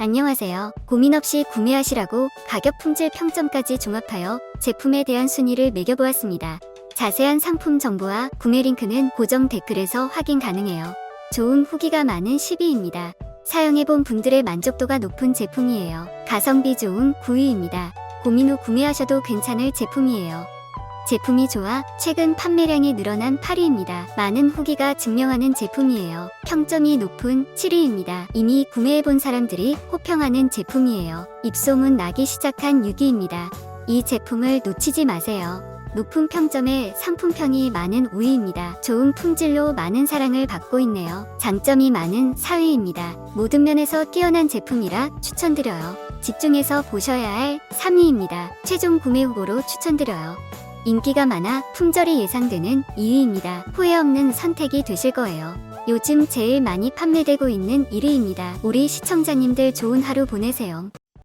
안녕하세요. 고민 없이 구매하시라고 가격 품질 평점까지 종합하여 제품에 대한 순위를 매겨보았습니다. 자세한 상품 정보와 구매 링크는 고정 댓글에서 확인 가능해요. 좋은 후기가 많은 10위입니다. 사용해본 분들의 만족도가 높은 제품이에요. 가성비 좋은 9위입니다. 고민 후 구매하셔도 괜찮을 제품이에요. 제품이 좋아 최근 판매량이 늘어난 8위입니다. 많은 후기가 증명하는 제품이에요. 평점이 높은 7위입니다. 이미 구매해본 사람들이 호평하는 제품이에요. 입소문 나기 시작한 6위입니다. 이 제품을 놓치지 마세요. 높은 평점에 상품평이 많은 5위입니다. 좋은 품질로 많은 사랑을 받고 있네요. 장점이 많은 4위입니다. 모든 면에서 뛰어난 제품이라 추천드려요. 집중해서 보셔야 할 3위입니다. 최종 구매 후보로 추천드려요. 인기가 많아 품절이 예상되는 2위입니다. 후회 없는 선택이 되실 거예요. 요즘 제일 많이 판매되고 있는 1위입니다. 우리 시청자님들 좋은 하루 보내세요.